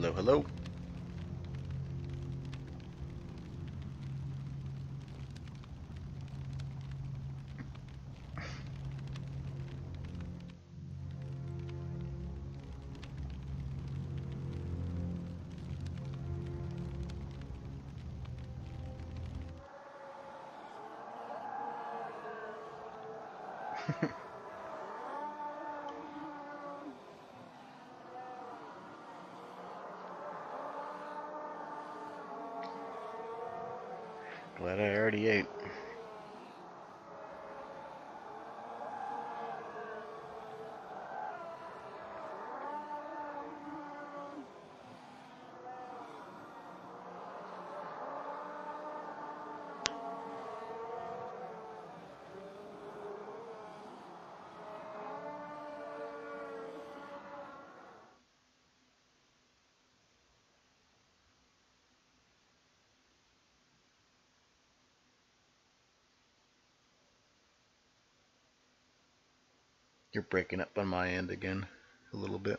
Hello, hello. Glad I already ate. You're breaking up on my end again a little bit.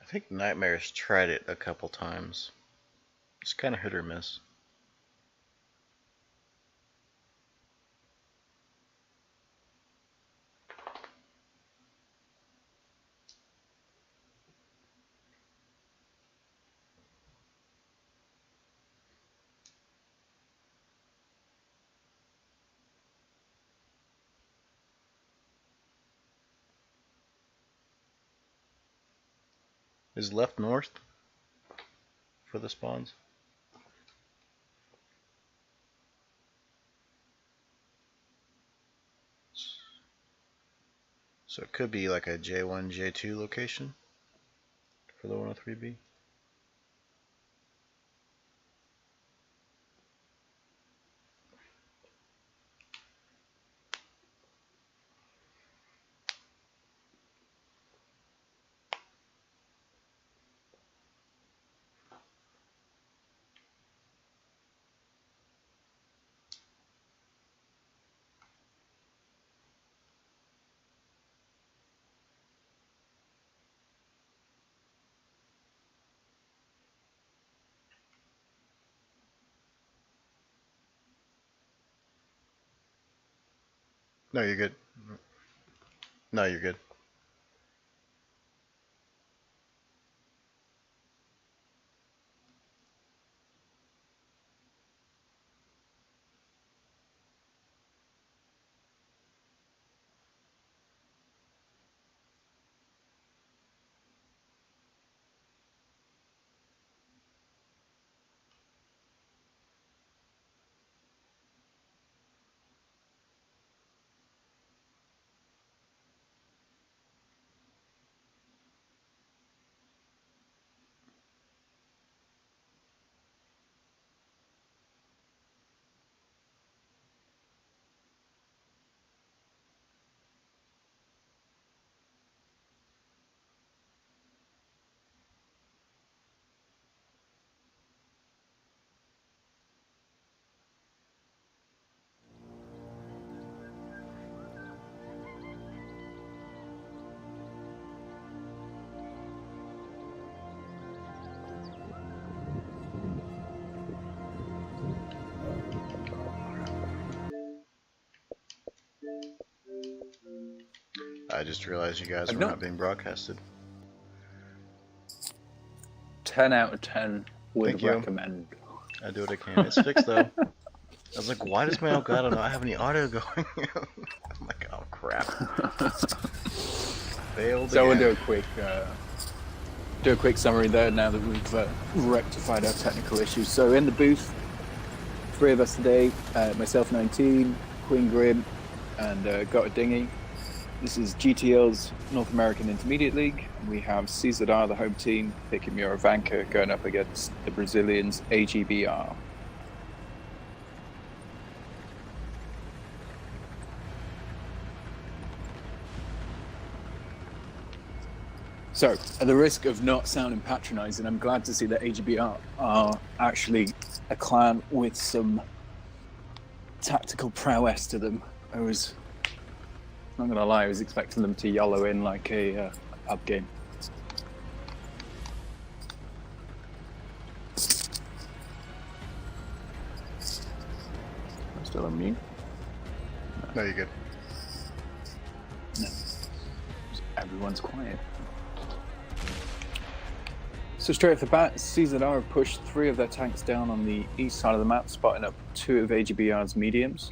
I think Nightmare's tried it a couple times. It's kind of hit or miss. Is left north for the spawns? So it could be like a J1, J2 location for the 103B. No, you're good. No, you're good. I just realized you guys were not being broadcasted. 10 out of 10 would Thank you. recommend. I do what I can. It's fixed though. I was like, why does my Elgato not have any audio going? I'm like, oh crap. Failed So again. we'll do a quick summary there now that we've rectified our technical issues. So in the booth, 3 of us today, myself 19, Queen Grim, and Got a Dinghy. This is GTL's North American Intermediate League. We have CZR, the home team, picking Muravanka, going up against the Brazilians AGBR. So, at the risk of not sounding patronizing, I'm glad to see that AGBR are actually a clan with some tactical prowess to them. I was, not gonna lie, I was expecting them to YOLO in like a pub game. I'm still on mute? No, you're good. No. Everyone's quiet. So straight off the bat, CZR have pushed 3 of their tanks down on the east side of the map, spotting up 2 of AGBR's mediums.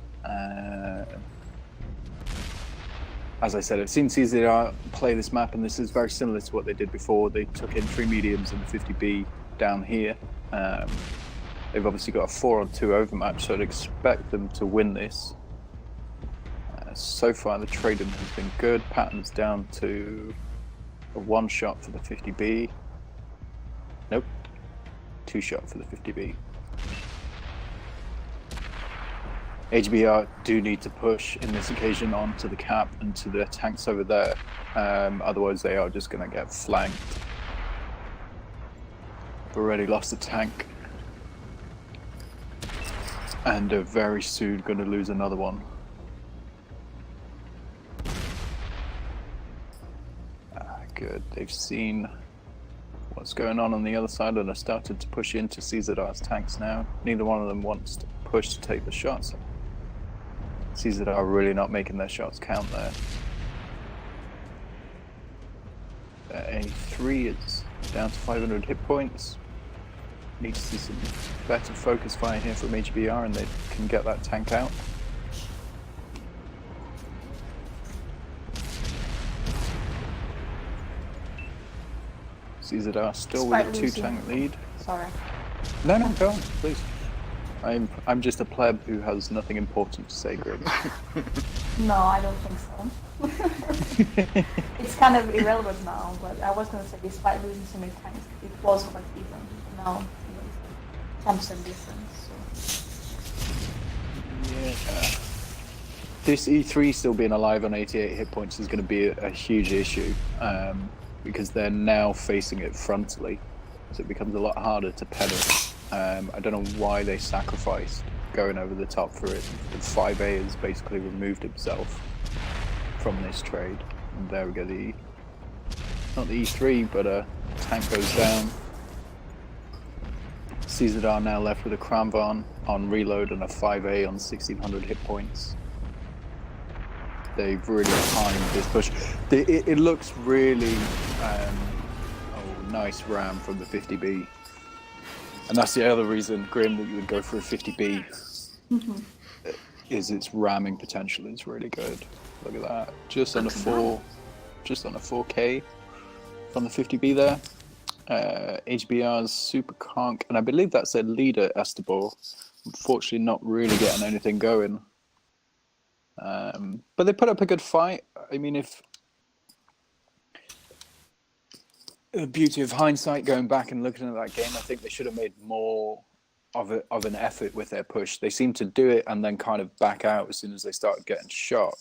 As I said, I've seen CZR play this map, and this is very similar to what they did before. They took in 3 mediums and the 50B down here. They've obviously got a 4-on-2 overmatch, so I'd expect them to win this. So far, the trading has been good. Patton's down to a 1-shot for the 50B. Nope. 2-shot for the 50B. AGBR do need to push in this occasion onto the cap and to the tanks over there. Otherwise, they are just going to get flanked. They've already lost a tank. And are very soon going to lose another one. Good. They've seen what's going on the other side and have started to push into CZR's tanks now. Neither one of them wants to push to take the shots. CZR are really not making their shots count there. A3 is down to 500 hit points. Need to see some better focus fire here from HBR, and they can get that tank out. CZR still with a 2-tank lead. Sorry. No, go on, please. I'm just a pleb who has nothing important to say, Grim. No, I don't think so. It's kind of irrelevant now, but I was going to say, despite losing so many times, it was quite even. Now, 10% difference. So. Yeah. This E3 still being alive on 88 hit points is going to be a huge issue, because they're now facing it frontally, so it becomes a lot harder to penetrate. I don't know why they sacrificed going over the top for it. The 5A has basically removed himself from this trade. And there we go, not the E3, but a tank goes down. CZR now left with a Kramvan on reload and a 5A on 1600 hit points. They've really timed this push. It looks really, nice ram from the 50B. And that's the other reason, Grim, that you would go for a 50B, is its ramming potential is really good. Look at that, just on a 4K from the 50B there. HBR's Super Conk, and I believe that's their leader, Esterbor. Unfortunately, not really getting anything going. But they put up a good fight. I mean, if the beauty of hindsight, going back and looking at that game, I think they should have made more of an effort with their push. They seemed to do it and then kind of back out as soon as they started getting shot.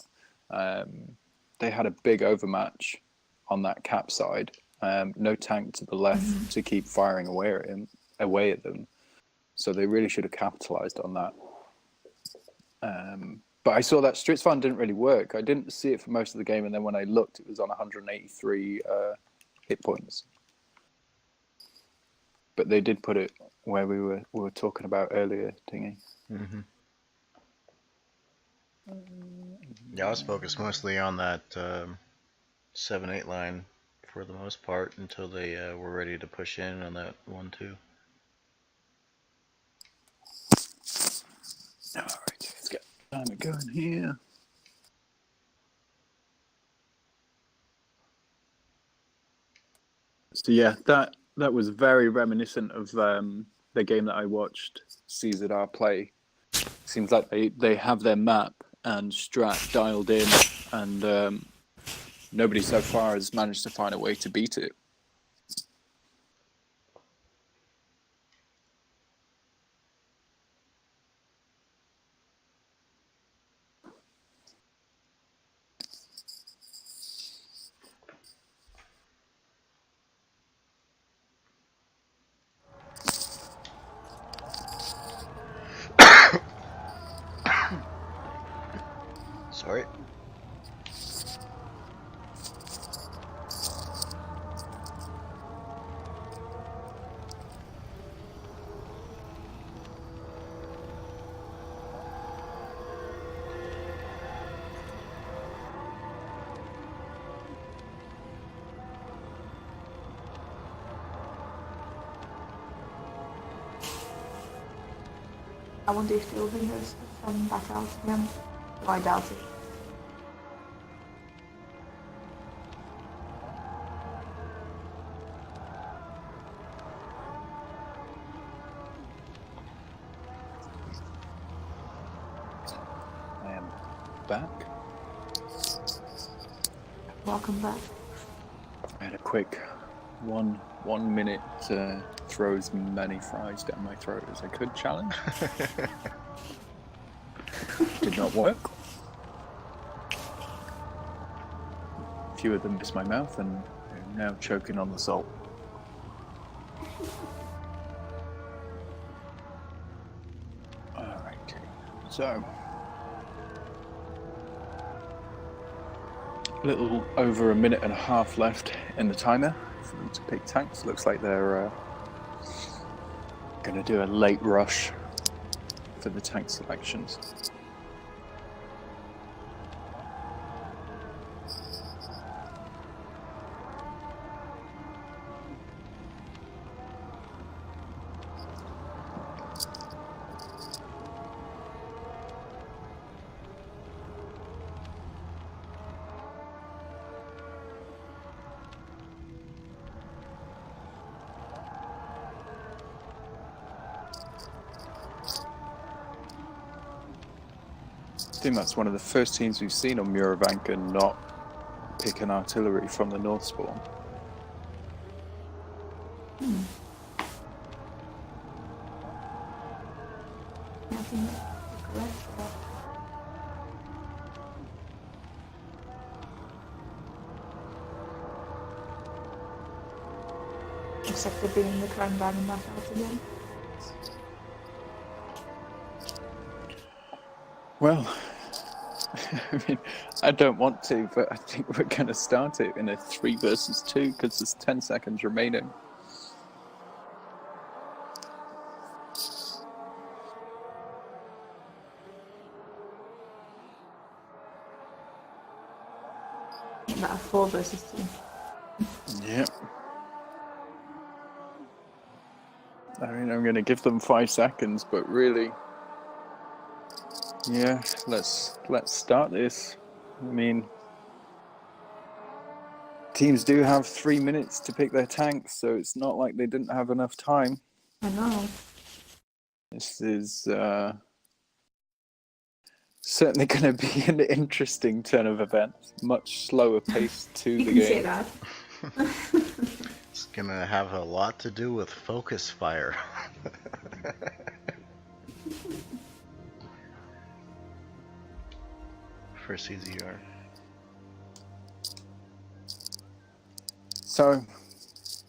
They had a big overmatch on that cap side. No tank to the left to keep firing away at them. So they really should have capitalized on that. But I saw that Stritzfarn didn't really work. I didn't see it for most of the game, and then when I looked, it was on 183 hit points. But they did put it where we were talking about earlier, Tingy. Mm-hmm. Yeah, I was focused mostly on that 7-8 line for the most part until they were ready to push in on that 1-2. Alright, let's get timer going here. So yeah, that was very reminiscent of the game that I watched CZR play. Seems like they have their map and strat dialed in, and nobody so far has managed to find a way to beat it. Sorry. I wonder if the Wingers come back out again. Oh, I doubt it. I am back. Welcome back. I had a quick 1 minute throw as many fries down my throat as I could challenge. Did not work. A few of them missed my mouth and I'm now choking on the salt. Alright, so a little over a minute and a half left in the timer for them to pick tanks. Looks like they're going to do a late rush for the tank selections. I think that's one of the first teams we've seen on Muravanka not pick an artillery from the North spawn. I think that's correct. Except for being the crime van back out again. Well, I mean, I don't want to, but I think we're going to start it in a 3 versus 2 because there's 10 seconds remaining. About 4 versus 2. Yep. I mean, I'm going to give them 5 seconds, but really, yeah, let's start this. I mean, teams do have 3 minutes to pick their tanks, so it's not like they didn't have enough time. I know. This is certainly going to be an interesting turn of events. Much slower pace to You the can say game. that. It's gonna have a lot to do with focus fire. For CZR. So,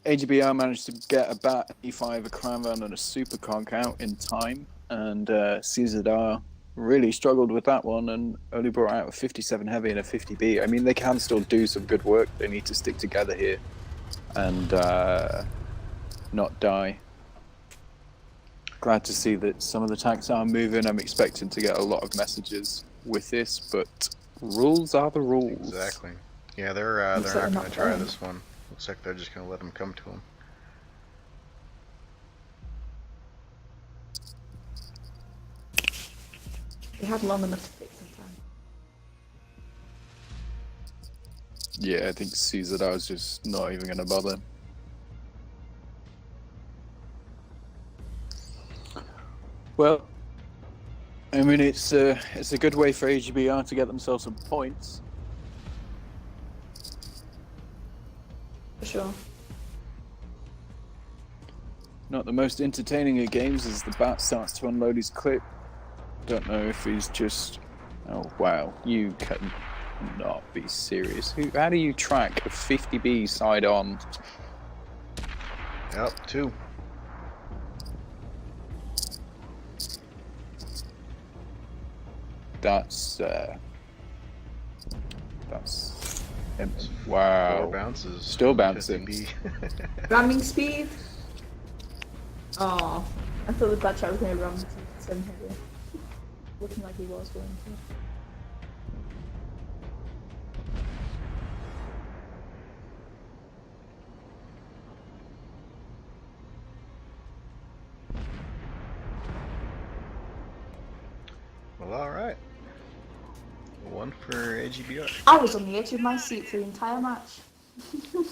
AGBR managed to get a Bat, E5, a Crown Van, and a Super Conk out in time, and CZR really struggled with that one and only brought out a 57 Heavy and a 50B. I mean, they can still do some good work. They need to stick together here and not die. Glad to see that some of the tanks are moving. I'm expecting to get a lot of messages with this, but rules are the rules. Exactly. Yeah, they're not gonna try this one. Looks like they're just gonna let him come to him. They had long enough to fix some time. Yeah, I think CZR is just not even going to bother. Well, I mean, it's a good way for AGBR to get themselves some points. For sure. Not the most entertaining of games as the bat starts to unload his clip. Don't know if he's just... Oh, wow. You can not be serious. How do you track a 50B side on? Yep, 2. That's wow. 4 bounces. Still bouncing. 50B. Ramming speed? Oh, I thought the batch was going to ram to 700. Looking like he was going to. Well, alright. 1 for AGBR. I was on the edge of my seat for the entire match.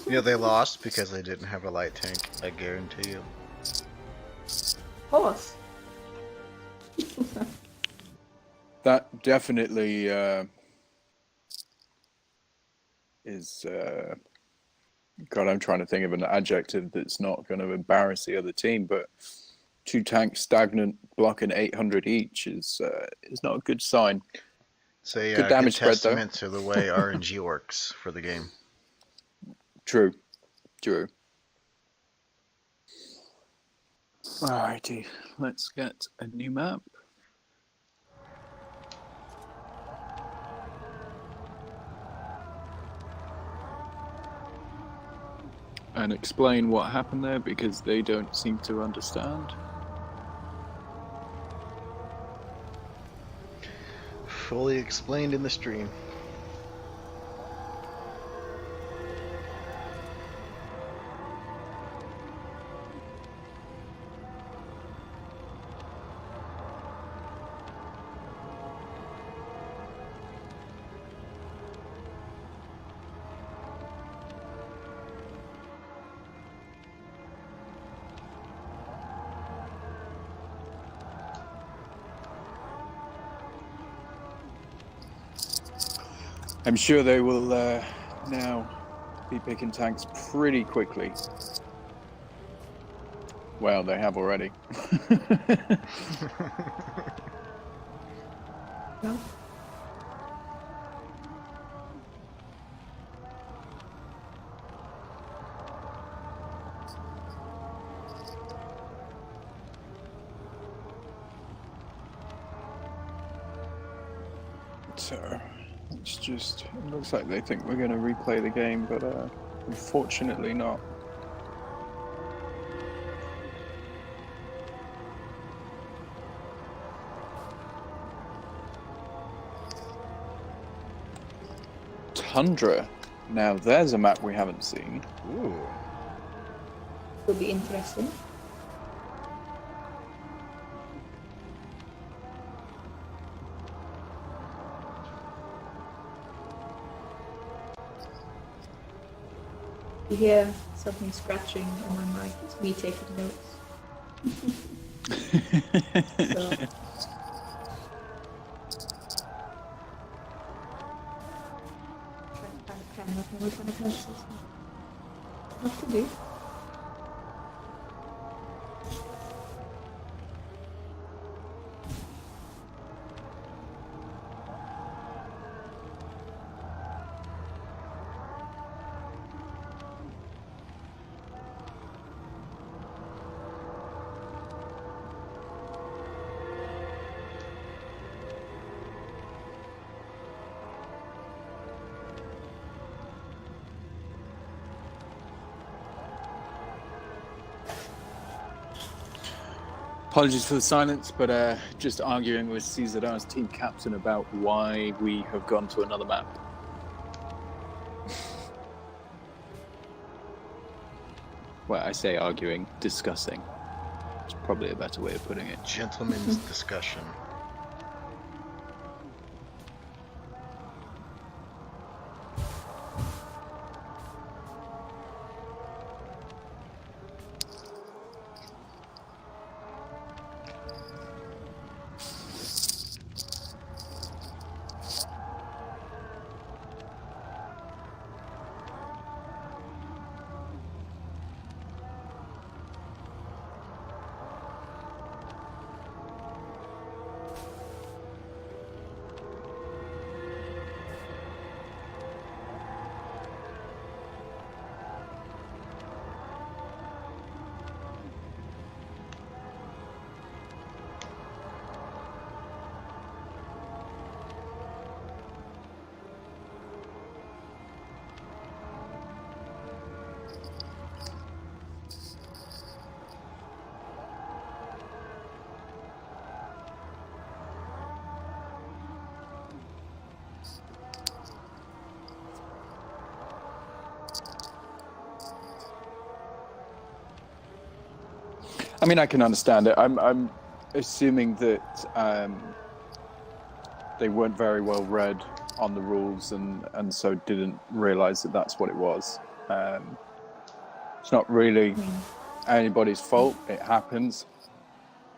Yeah, they lost because they didn't have a light tank, I guarantee you. Of course. That definitely is... God, I'm trying to think of an adjective that's not going to embarrass the other team, but 2 tanks stagnant, blocking 800 each is not a good sign. It's a Good damage spread, though. testament to the way RNG works for the game. True. Alrighty, let's get a new map. And explain what happened there because they don't seem to understand. Fully explained in the stream. I'm sure they will now be picking tanks pretty quickly. Well, they have already. No? So, it's just, it looks like they think we're going to replay the game, but unfortunately not. Tundra. Now there's a map we haven't seen. Ooh. Would be interesting. You hear something scratching on my mic. It's me taking notes. So. What to do? Apologies for the silence, but just arguing with CZR's team captain about why we have gone to another map. Well, I say arguing, discussing. It's probably a better way of putting it. Gentlemen's discussion. I mean, I can understand it. I'm assuming that they weren't very well read on the rules and so didn't realise that that's what it was. It's not really anybody's fault. It happens.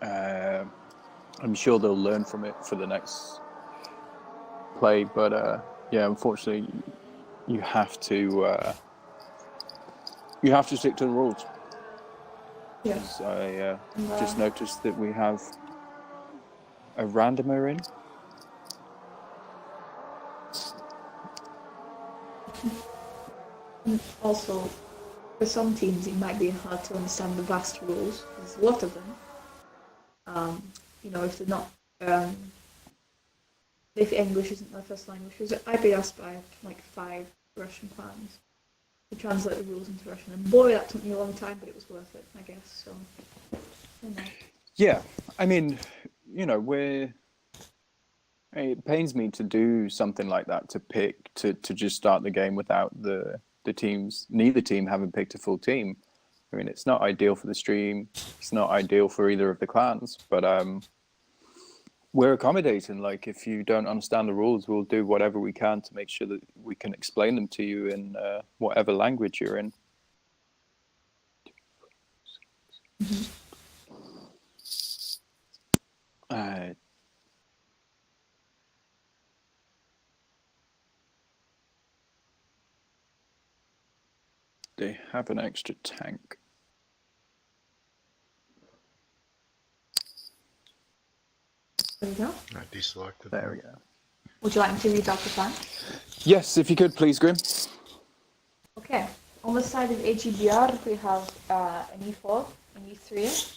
I'm sure they'll learn from it for the next play, but yeah, unfortunately, you have to stick to the rules. Yes. I just noticed that we have a randomer in. And also, for some teams, it might be hard to understand the vast rules. There's a lot of them. You know, if they're not, if English isn't their first language, I've been asked by like 5 Russian clans to translate the rules into Russian, and boy, that took me a long time, but it was worth it, I guess. So, you know. Yeah, I mean, you know, it pains me to do something like that, to just start the game without neither team having picked a full team. I mean, it's not ideal for the stream. It's not ideal for either of the clans, but we're accommodating. Like, if you don't understand the rules, we'll do whatever we can to make sure that we can explain them to you in whatever language you're in. They have an extra tank. There we go. I deselected. There we go. Would you like me to read out the plan? Yes, if you could, please, Grim. Okay. On the side of AGBR, we have an E4, an E3,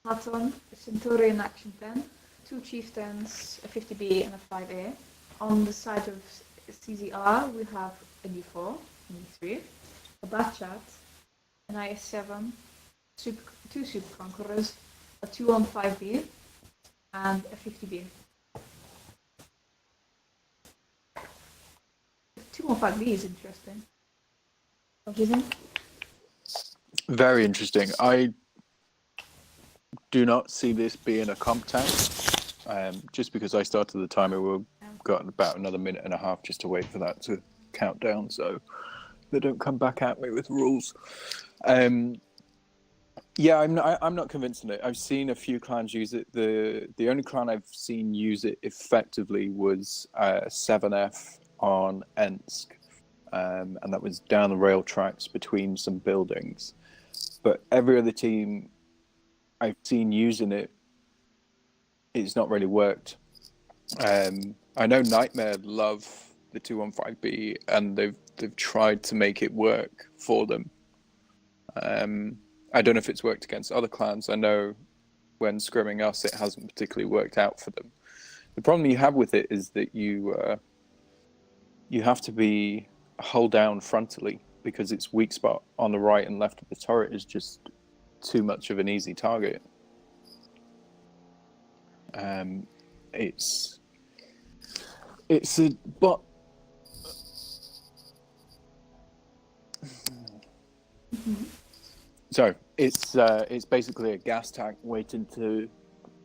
Platon, a Centurion action pen, 2 chieftains, a 50B and a 5A. On the side of CZR, we have an E4, an E3, a Batchat, an IS7, 2 Super Conquerors, a 215B, and a 50B. 215B is interesting. Don't you think? Very interesting. I do not see this being a comp tank. Just because I started the timer, we've got about another minute and a half just to wait for that to count down, so they don't come back at me with rules. Yeah, I'm not convinced in it. I've seen a few clans use it. The only clan I've seen use it effectively was 7F on Ensk, and that was down the rail tracks between some buildings. But every other team I've seen using it, it's not really worked. I know Nightmare love the 215B, and they've tried to make it work for them. I don't know if it's worked against other clans. I know when scrimming us, it hasn't particularly worked out for them. The problem you have with it is that you have to be hull down frontally, because its weak spot on the right and left of the turret is just too much of an easy target. It's a but. So it's basically a gas tank waiting to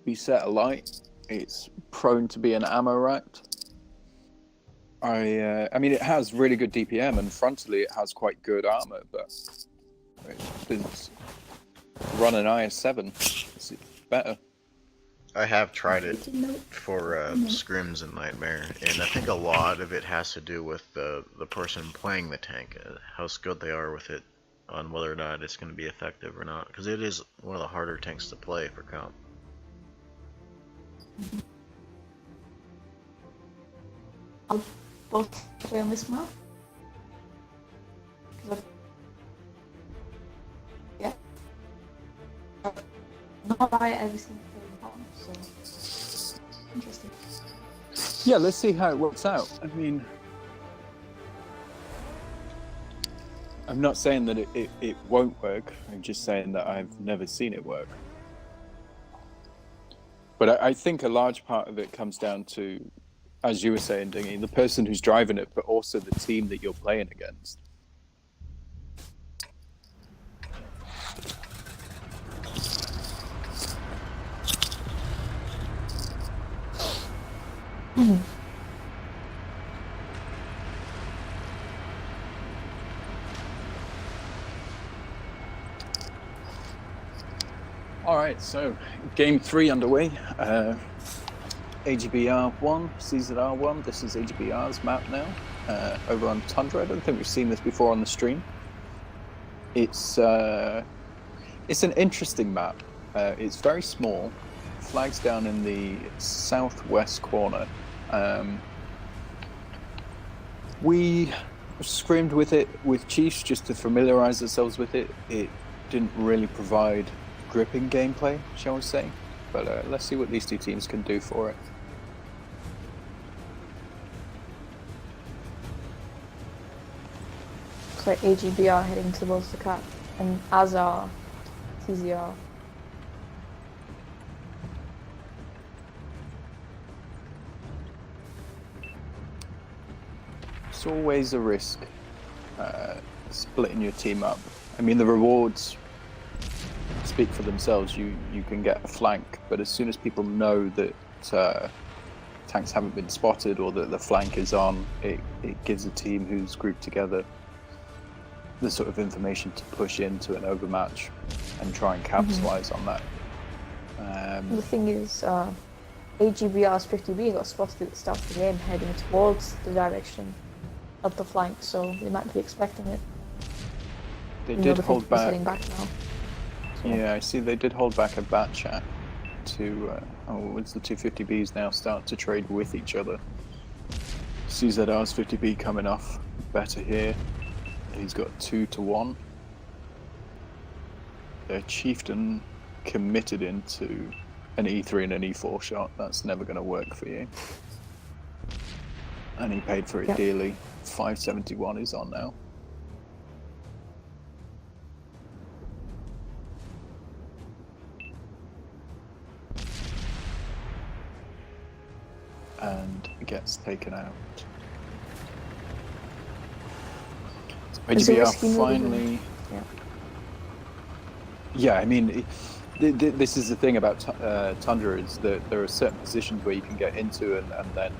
be set alight. It's prone to be an ammo racked. I mean, it has really good DPM, and frontally it has quite good armor, but it didn't run an IS-7. It's better. I have tried it for scrims and Nightmare, and I think a lot of it has to do with the person playing the tank, how skilled they are with it, on whether or not it's going to be effective or not, because it is one of the harder tanks to play for comp. I'll both play on this map. Yeah. Not buy everything so interesting. Yeah, let's see how it works out. I mean, I'm not saying that it won't work. I'm just saying that I've never seen it work. But I think a large part of it comes down to, as you were saying, Dingy, the person who's driving it, but also the team that you're playing against. All right, so game 3 underway. AGBR 1, CZR 1. This is AGBR's map now, over on Tundra. I don't think we've seen this before on the stream. It's an interesting map. It's very small. Flags down in the southwest corner. We scrimmed with it with Chiefs just to familiarize ourselves with it. It didn't really provide gripping gameplay, shall we say, but let's see what these two teams can do for it. So AGBR heading towards the cap, and as are CZR. It's always a risk, splitting your team up. I mean, the rewards speak for themselves. You can get a flank, but as soon as people know that tanks haven't been spotted or that the flank is on, it gives a team who's grouped together the sort of information to push into an overmatch and try and capitalize on that. The thing is, AGBR's 50B got spotted at the start of the game heading towards the direction of the flank, so they might be expecting it. They did hold back. Heading back now. So. Yeah, I see they did hold back a bat chat to, it's the two 50Bs now start to trade with each other. CZR's 50B coming off better here. He's got 2-1. Their Chieftain committed into an E3 and an E4 shot. That's never going to work for you. And he paid for it dearly. 571 is on now. And gets taken out. AGBR finally. Yeah, I mean, this is the thing about Tundra, is that there are certain positions where you can get into and then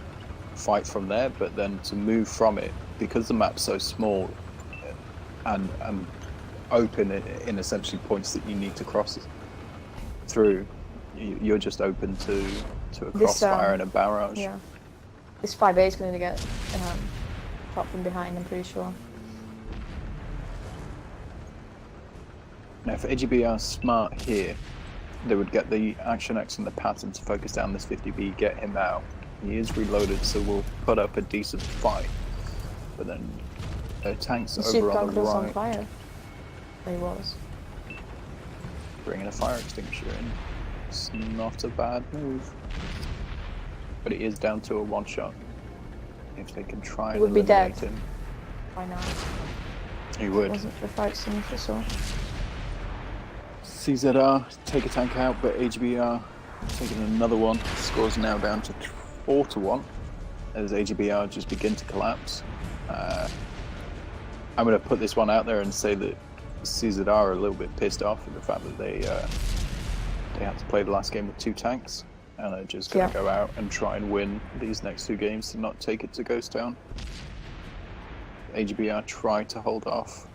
fight from there, but then to move from it, because the map's so small and open in essentially points that you need to cross through, you're just open to a crossfire and a barrage. Yeah, this 5A is going to get shot from behind, I'm pretty sure. Now, if AGBR are smart here, they would get the Action X and the pattern to focus down this 50B, get him out. He is reloaded, so we'll put up a decent fight. But then tanks over on the right. On fire. There he was. Bringing a fire extinguisher in. It's not a bad move. But it is down to a one-shot. If they can try and eliminate him. By now. He would. It wasn't for fire extinguisher, so. CZR take a tank out, but AGBR taking another one. Score's now down to 4-1 as AGBR just begin to collapse. I'm going to put this one out there and say that CZR are a little bit pissed off at the fact that they had to play the last game with 2 tanks, and they're just going to go out and try and win these next 2 games to not take it to Ghost Town. AGBR tried to hold off.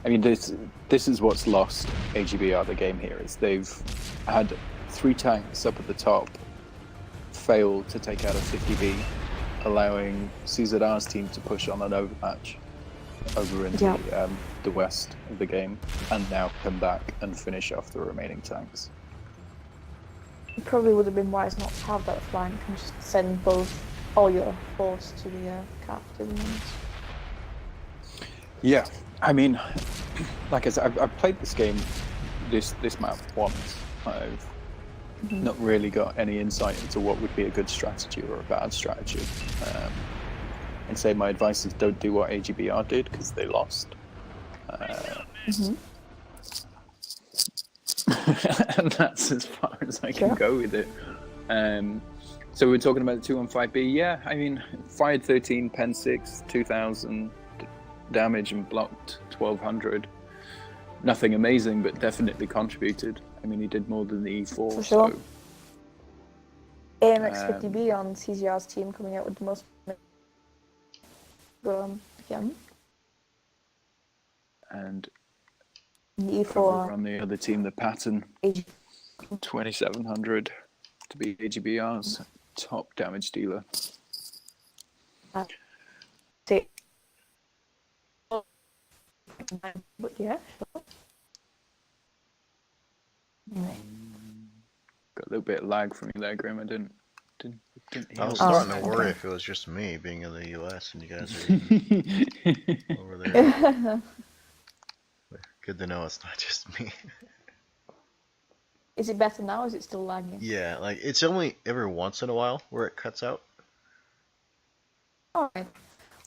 I mean, this is what's lost AGBR the game here, is they've had 3 tanks up at the top fail to take out a 50B, allowing CZR's team to push on an overmatch over into the west of the game, and now come back and finish off the remaining tanks. It probably would have been wise not to have that flank and just send all your force to the capital. Yeah, I mean, like I said, I've played this game, this map once. I've not really got any insight into what would be a good strategy or a bad strategy. And say my advice is don't do what AGBR did, because they lost. And that's as far as I can go with it. So we're talking about the 215B. Yeah, I mean, fired 13, pen 6, 2,000 damage and blocked 1,200. Nothing amazing, but definitely contributed. I mean, he did more than the E4. For sure. So, AMX 50B on CZR's team coming out with the most. And the E4 over on the other team, the pattern 2,700 to be AGBR's top damage dealer. But yeah, sure. Anyway. Got a little bit of lag from you there, Grim. I didn't hear. I was starting to worry if it was just me being in the US and you guys are over there. Good to know it's not just me. Is it better now, or is it still lagging? Yeah, like it's only every once in a while where it cuts out. Alright.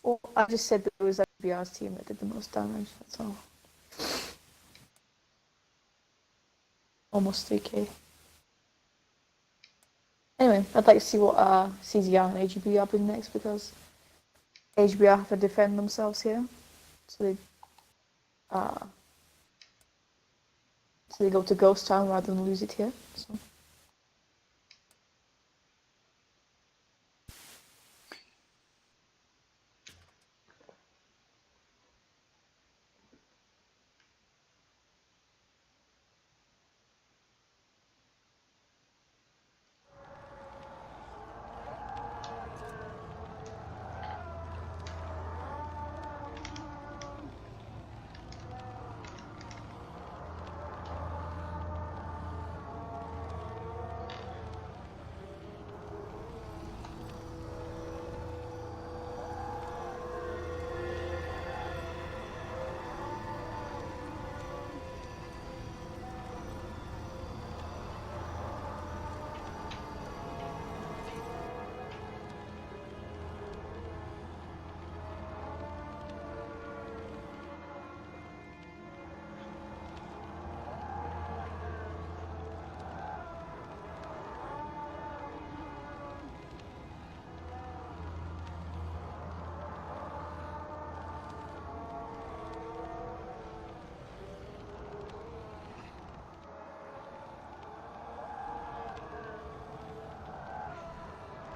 Well, I just said that it was AGBR's team that did the most damage, that's all. Almost 3k. Anyway, I'd like to see what CZR and AGBR bring next, because AGBR have to defend themselves here. So they go to Ghost Town rather than lose it here. So.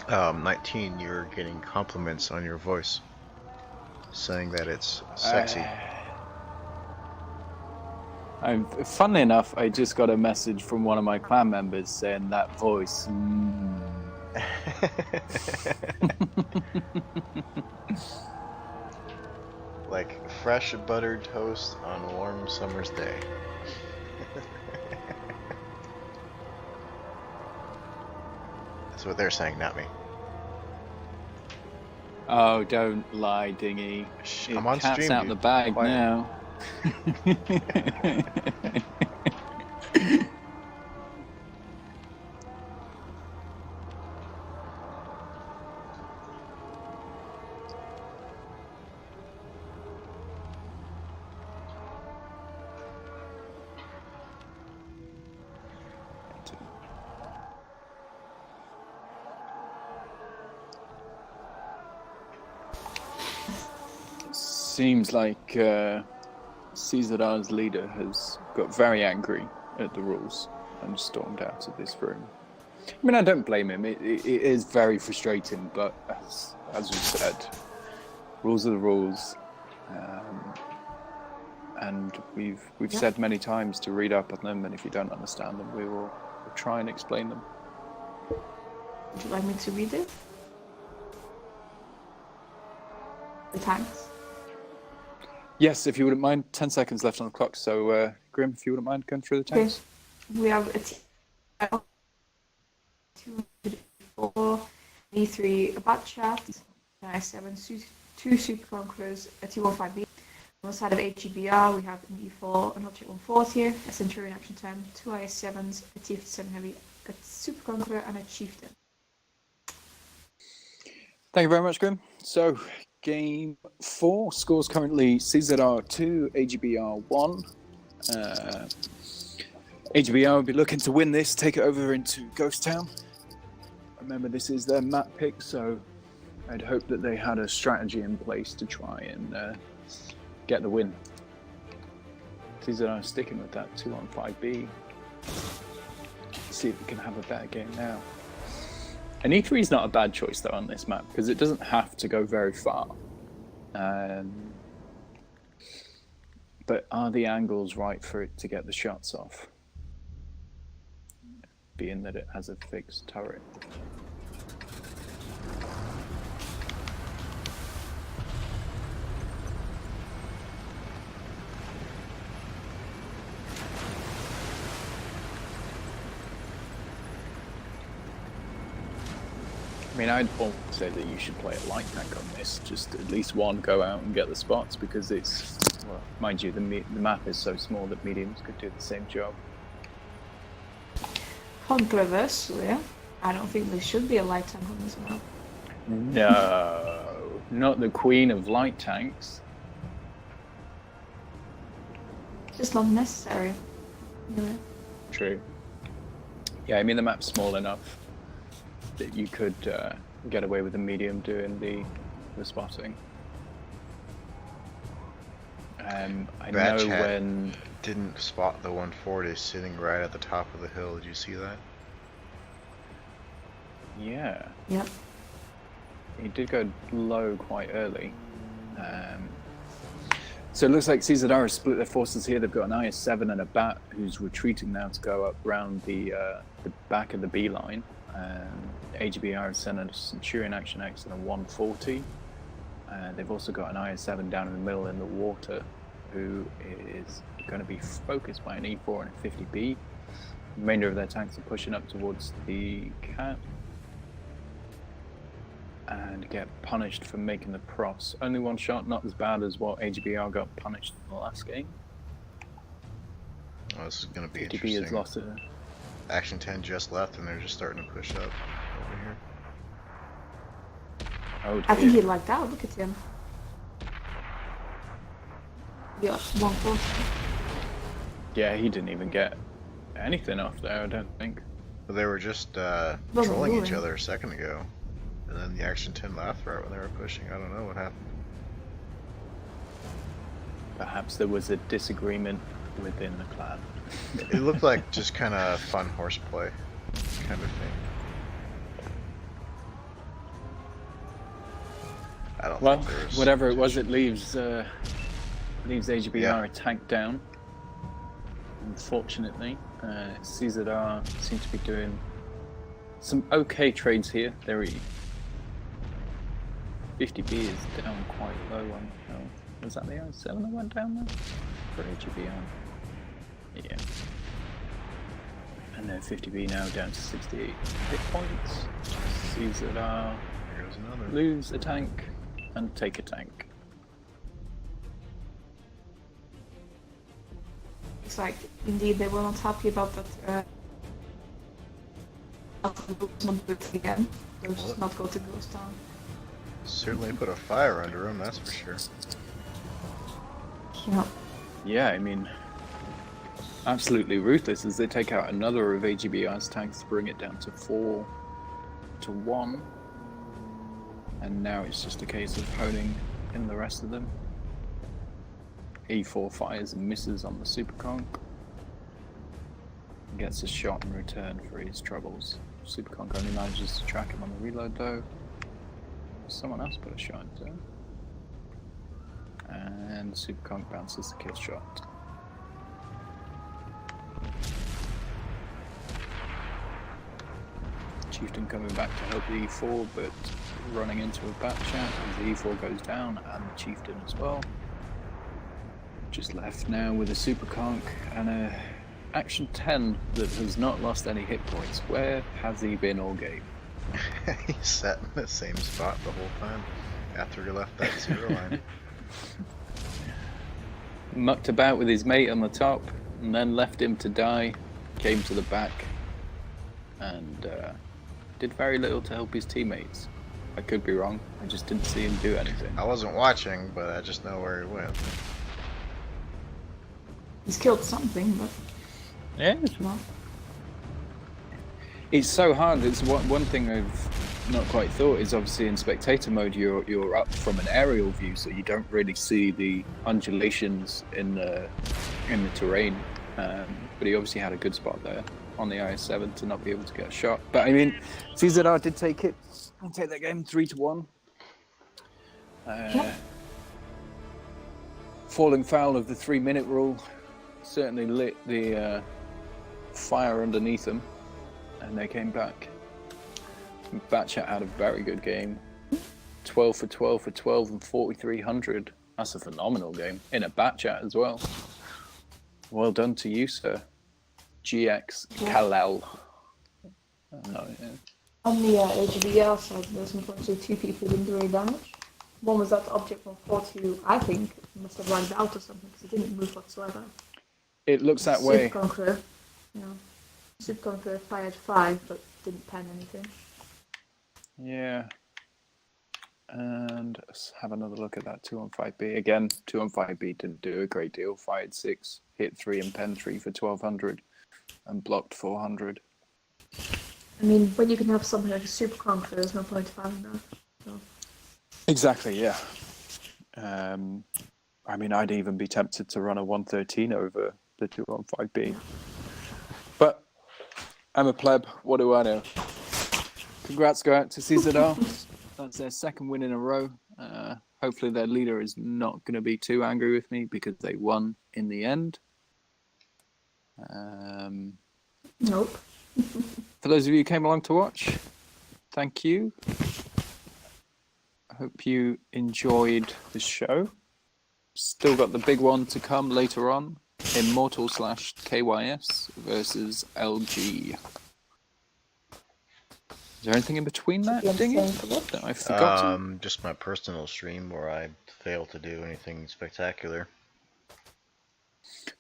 Um, 19, you're getting compliments on your voice, saying that it's sexy. Funnily enough, I just got a message from one of my clan members saying that voice. Like fresh buttered toast on a warm summer's day. That's what they're saying, not me. Oh, don't lie, Dingy. Shh, I'm on cat's stream, out dude. the bag Quiet. now. Seems like CZR's leader has got very angry at the rules and stormed out of this room. I mean, I don't blame him. It is very frustrating, but as we said, rules are the rules, and we've said many times to read up on them, and if you don't understand them, we'll try and explain them. Would you like me to read it? The tanks. Yes, if you wouldn't mind. 10 seconds left on the clock, so Grim, if you wouldn't mind going through the tanks. Okay. We have a T4, V3 Abat shaft, an I7, 2 Super Conquerors, a T15B. On the side of AGBR, we have an E4, an Object 140, a Centurion Action 10, 2 IS7s, a T57 Heavy, a Super Conqueror, and a Chieftain. Thank you very much, Grim. So, Game 4, scores currently CZR 2, AGBR 1. AGBR will be looking to win this, take it over into Ghost Town. Remember, this is their map pick, so I'd hope that they had a strategy in place to try and get the win. CZR sticking with that 2-on-5B. See if we can have a better game now. An E3 is not a bad choice though on this map because it doesn't have to go very far. But are the angles right for it to get the shots off? Being that it has a fixed turret. I mean, I'd almost say that you should play a light tank on this. Just at least one go out and get the spots because it's, well, mind you, the map is so small that mediums could do the same job. Controversially, I don't think there should be a light tank on this map. No, not the queen of light tanks. It's just not necessary. Really. True. Yeah, I mean the map's small enough that you could get away with a medium doing the spotting. I Bad know chat when didn't spot the 140 sitting right at the top of the hill. Did you see that? yeah, Yep. he did go low quite early. So it looks like CZR has split their forces here. They've got an IS-7 and a BAT who's retreating now to go up round the back of the B line. AGBR has sent a Centurion Action X and a 140. They've also got an IS-7 down in the middle in the water who is going to be focused by an E4 and a 50B. The remainder of their tanks are pushing up towards the cap and get punished for making the cross. Only one shot, not as bad as what AGBR got punished in the last game. Oh, this is going to be 50B interesting. has lost it. Action 10 just left and they're just starting to push up over here. Oh, I think he lucked out. Look at him. Yeah, 140. yeah, he didn't even get anything off there, I don't think. But they were just trolling each other a second ago. And then the Action 10 left right when they were pushing. I don't know what happened. Perhaps there was a disagreement within the clan. It looked like just kind of fun horseplay kind of thing. I don't Well, think there was whatever it was, it leaves AGBR a tank down. Unfortunately, CZR seem to be doing some okay trades here. They're 50B is down quite low on. Oh, was that the IS-7 that went down there for AGBR? Yeah. And then 50B now down to 68 hit points. CZR Here goes another. lose a tank and take a tank. It's like, indeed, they were not happy about that. Not do it again. They'll just not go to Ghost Town. Certainly put a fire under him, that's for sure. Yeah. Yeah, I mean, absolutely ruthless as they take out another of AGBR's tanks to bring it down to 4-1. And now it's just a case of honing in the rest of them. E4 fires and misses on the Super Conk. Gets a shot in return for his troubles. Super Conk only manages to track him on the reload though. Someone else put a shot into him. And Super Conk bounces the kill shot. Chieftain coming back to help the E4, but running into a bat chat as the E4 goes down, and the Chieftain as well. Just left now with a Super Conk and a Action 10 that has not lost any hit points. Where has he been all game? He sat in the same spot the whole time after he left that 0 line. Mucked about with his mate on the top, and then left him to die. Came to the back, and did very little to help his teammates. I could be wrong. I just didn't see him do anything. I wasn't watching, but I just know where he went. He's killed something, but Yeah, no. it's so hard. It's one thing I've not quite thought is obviously in spectator mode you're up from an aerial view, so you don't really see the undulations in the terrain. But he obviously had a good spot there on the IS-7 to not be able to get a shot. But I mean, CZR did take it. I'll take that game 3-1. Falling foul of the 3-minute rule certainly lit the fire underneath them, and they came back. Batchat had a very good game. 12 for 12 for 12 and 4,300. That's a phenomenal game in a Batchat as well. Well done to you, sir. GX Kalel. On the AGBR side, there's unfortunately 2 people who didn't do any damage. One was that object from 4-2, I think, must have lined out or something, because it didn't move whatsoever. It looks that way. Super Conqueror fired 5, but didn't pen anything. Yeah. And let's have another look at that 2-on-5B. Again, 2-on-5B didn't do a great deal. Fired 6, hit 3 and pen 3 for 1,200, and blocked 400. I mean, when you can have something like a Super Conqueror, there's no point firing that. So. Exactly, yeah. I mean, I'd even be tempted to run a 113 over the 2-on-5B. But I'm a pleb, what do I know? Congrats go out to CZR. That's their 2nd win in a row. Hopefully their leader is not going to be too angry with me because they won in the end. Nope. For those of you who came along to watch, thank you. I hope you enjoyed the show. Still got the big one to come later on. Immortal/KYS versus LG. Is there anything in between that, Dingy, that I've forgotten? Just my personal stream where I failed to do anything spectacular.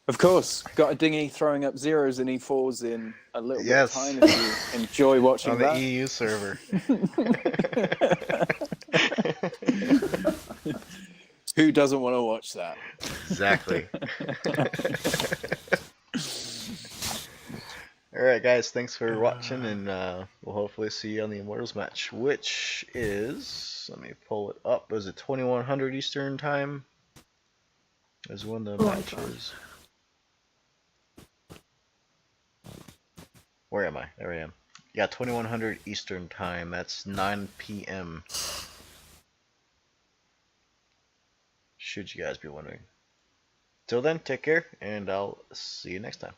Of course, got a Dingy throwing up 0s and E4s in a little bit of Yes. time if you enjoy watching On that. the EU server. Who doesn't want to watch that? Exactly. Alright guys, thanks for watching, and we'll hopefully see you on the Immortals match, which is, let me pull it up, is it 2100 Eastern time? Is when the match is. Where am I? There I am. Yeah, 2100 Eastern time, that's 9 p.m. Should you guys be wondering. Till then, take care, and I'll see you next time.